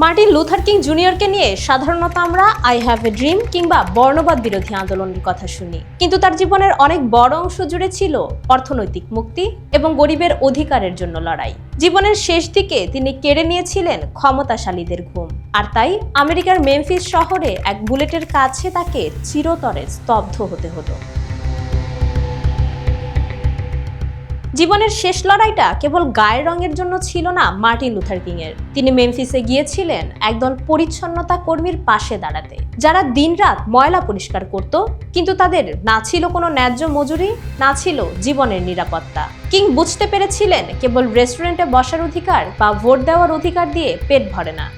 Martin Luther king জুনিয়রকে নিয়ে সাধারণত আমরা আই হ্যাভ এ ড্রিম কিংবা বর্ণবাদ বিরোধী আন্দোলনের কথা শুনি, কিন্তু তার জীবনের অনেক বড় অংশ জুড়ে ছিল অর্থনৈতিক মুক্তি এবং গরিবের অধিকারের জন্য লড়াই। জীবনের শেষ দিকে তিনি কেড়ে নিয়েছিলেন ক্ষমতাশালীদের ঘুম, আর তাই আমেরিকার মেমফিস শহরে এক বুলেটের কাছে তাকে চিরতরে স্তব্ধ হতে হতো। জীবনের শেষ লড়াইটা কেবল গায়ের রঙের জন্য ছিল না মার্টিন লুথার কিং এর। তিনি মেমফিসে গিয়েছিলেন একদল পরিচ্ছন্নতা কর্মীর পাশে দাঁড়াতে, যারা দিনরাত ময়লা পরিষ্কার করত, কিন্তু তাদের না ছিল কোনো ন্যায্য মজুরি, না ছিল জীবনের নিরাপত্তা। কিং বুঝতে পেরেছিলেন কেবল রেস্টুরেন্টে বসার অধিকার বা ভোট দেওয়ার অধিকার দিয়ে পেট ভরে না।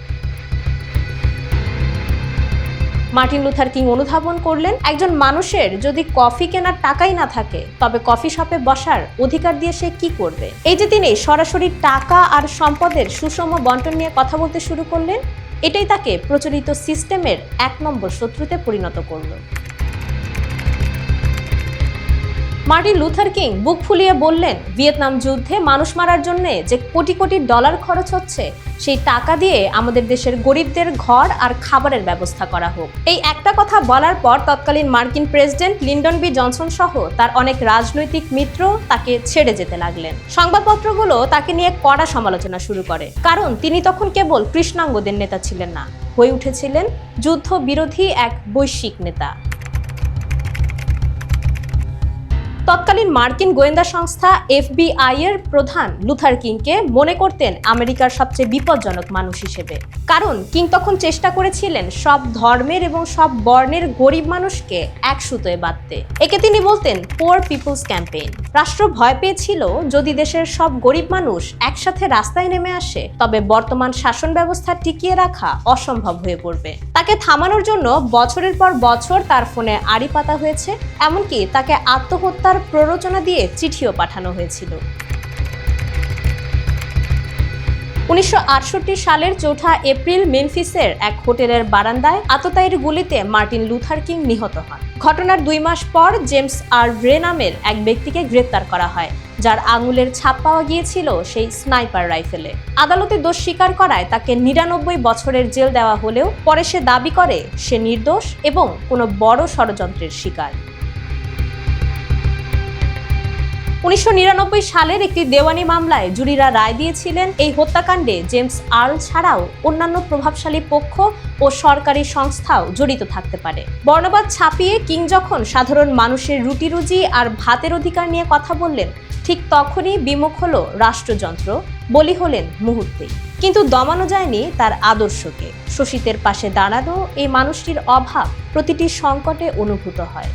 মার্টিন লুথার কিং অনুধাবন করলেন, একজন মানুষের যদি কফি কেনার টাকাই না থাকে, তবে কফি শপে বসার অধিকার দিয়ে সে কি করবে? এই যে তিনি সরাসরি টাকা আর সম্পদের সুষম বন্টন নিয়ে কথা বলতে শুরু করলেন, এটাই তাকে প্রচলিত সিস্টেমের 1 নম্বর শত্রুতে পরিণত করল। মার্টিন লুথার কিং বুক ফুলিয়ে বললেন, ভিয়েতনাম যুদ্ধে মানুষ মারার জন্য যে কোটি কোটি ডলার খরচ হচ্ছে, সেই টাকা দিয়ে আমাদের দেশের গরিবদের ঘর আর খাবারের ব্যবস্থা করা হোক। এই একটা কথা বলার পর তৎকালীন মার্কিন প্রেসিডেন্ট লিন্ডন বি জনসন সহ তার অনেক রাজনৈতিক মিত্র তাকে ছেড়ে যেতে লাগলেন। সংবাদপত্রগুলো তাকে নিয়ে কড়া সমালোচনা শুরু করে, কারণ তিনি তখন কেবল কৃষ্ণাঙ্গদের নেতা ছিলেন না, হয়ে উঠেছিলেন যুদ্ধ বিরোধী এক বৈশ্বিক নেতা। তৎকালীন মার্কিন গোয়েন্দা সংস্থা FBI এর প্রধান লুথার কিংকে মনে করতেন আমেরিকার সবচেয়ে বিপজ্জনক মানুষ হিসেবে, কারণ কিং তখন চেষ্টা করেছিলেন সব ধর্মের এবং সব বর্ণের গরিব মানুষকে এক সুতোয় বাঁধতে। একে তিনি বলতেন পোর পিপলস ক্যাম্পেইন। রাষ্ট্র ভয় পেয়েছিল যদি দেশের সব গরিব মানুষ একসাথে রাস্তায় নেমে আসে, তবে বর্তমান শাসন ব্যবস্থা টিকিয়ে রাখা অসম্ভব হয়ে পড়বে। তাকে থামানোর জন্য বছরের পর বছর তার ফোনে আড়ি পাতা হয়েছে, এমনকি তাকে আত্মহত্যার প্ররোচনা দিয়ে চিঠিও পাঠানো হয়েছিল। 1968 সালের 4 এপ্রিল মেমফিসের এক হোটেলের বারান্দায় আততায়ীর গুলিতে মার্টিন লুথার কিং নিহত হন। ঘটনার 2 মাস পর জেমস আর রে নামের এক ব্যক্তিকে গ্রেপ্তার করা হয়, যার আঙুলের ছাপ পাওয়া গিয়েছিল সেই স্নাইপার রাইফেলে। আদালতে দোষ স্বীকার করায় তাকে 99 বছরের জেল দেওয়া হলেও পরে সে দাবি করে সে নির্দোষ এবং কোনো বড় ষড়যন্ত্রের শিকার। 1999 সালের একটি দেওয়ানি মামলায় জুরিরা রায় দিয়েছিলেন এই হত্যাকাণ্ডে জেমস আর্ল ছাড়াও অন্যান্য প্রভাবশালী পক্ষ ও সরকারি সংস্থাও জড়িত থাকতে পারে। বর্ণবাদ ছাপিয়ে কিং যখন সাধারণ মানুষের রুটি রুজি আর ভাতের অধিকার নিয়ে কথা বললেন, ঠিক তখনই বিমুখ হলো রাষ্ট্রযন্ত্র, বলি হলেন মুহূর্তেই। কিন্তু দমানো যায়নি তার আদর্শকে। শোষিতের পাশে দাঁড়ানো এই মানুষটির অভাব প্রতিটি সংকটে অনুভূত হয়।